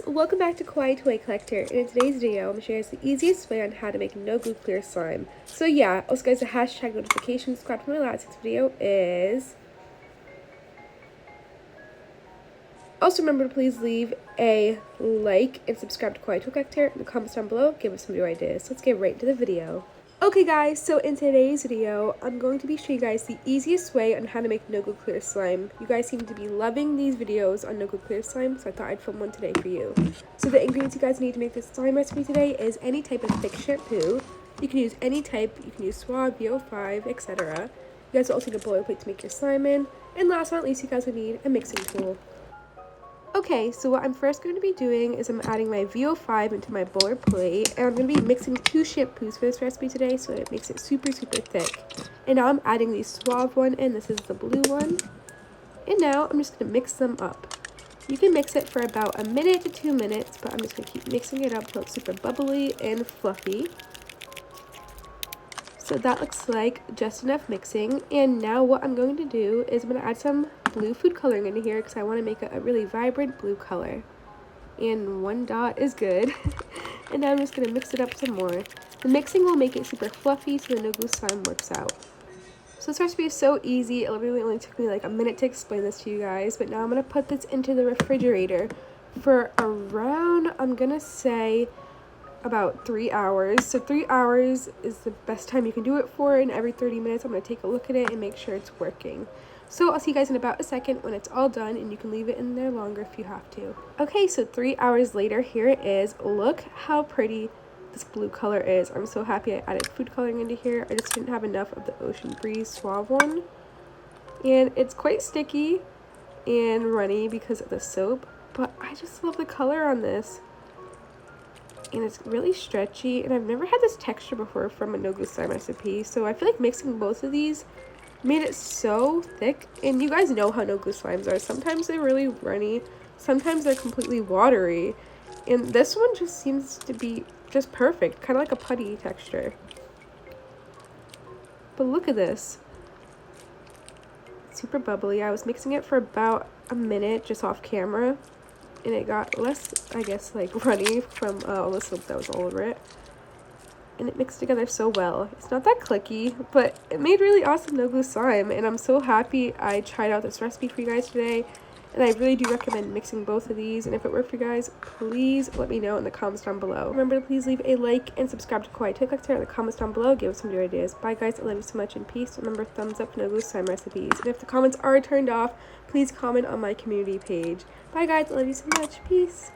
welcome back to Kawaii Toy Collector, and in today's video I'm going to show you guys the easiest way on how to make no glue clear slime. So yeah, also guys, the hashtag notification subscribe to my last video is... Also remember to please leave a like and subscribe to Kawaii Toy Collector in the comments down below, give us some new ideas. So let's get right into the video. Okay guys, so in today's video, I'm going to be showing you guys the easiest way on how to make no glue clear slime. You guys seem to be loving these videos on no glue clear slime, so I thought I'd film one today for you. So the ingredients you guys need to make this slime recipe today is any type of thick shampoo. You can use any type, you can use Swab, VO5, etc. You guys will also need a boiler plate to make your slime in. And last but not least, you guys will need a mixing tool. Okay, so what I'm first going to be doing is I'm adding my VO5 into my boiler plate, and I'm going to be mixing two shampoos for this recipe today, so it makes it super thick. And now I'm adding the Suave one in, this is the blue one. And now I'm just going to mix them up. You can mix it for about a minute to 2 minutes, but I'm just going to keep mixing it up until it's super bubbly and fluffy. So that looks like just enough mixing, and now what I'm going to do is I'm going to add some blue food coloring into here because I want to make it a really vibrant blue color. And 1 dot is good. And now I'm just going to mix it up some more. The mixing will make it super fluffy so the no glue slime works out. So this recipe is so easy, it literally only took me like a minute to explain this to you guys, but now I'm going to put this into the refrigerator for around, I'm going to say, about 3 hours. So 3 hours is the best time you can do it for, and every 30 minutes I'm going to take a look at it and make sure it's working. So I'll see you guys in about a second when it's all done, and you can leave it in there longer if you have to. Okay, so 3 hours later, here it is. Look how pretty this blue color is. I'm so happy I added food coloring into here. I just didn't have enough of the Ocean Breeze Suave one. And it's quite sticky and runny because of the soap, but I just love the color on this. And it's really stretchy, and I've never had this texture before from a no glue slime recipe, so I feel like mixing both of these made it so thick. And you guys know how no glue slimes are. Sometimes they're really runny, sometimes they're completely watery, and this one just seems to be just perfect, kind of like a putty texture. But look at this, super bubbly. I was mixing it for about a minute just off camera, and it got less, I guess, like runny from all the soap that was all over it. And it mixed together so well. It's not that clicky, but it made really awesome no glue slime, and I'm so happy I tried out this recipe for you guys today. And I really do recommend mixing both of these, and if it worked for you guys, please let me know in the comments down below. Remember to please leave a like and subscribe to Kawaii Toy Collector in the comments down below. Give us some new ideas. Bye guys, I love you so much, and peace. Remember, thumbs up for no glue slime recipes. And if the comments are turned off, please comment on my community page. Bye guys, I love you so much. Peace.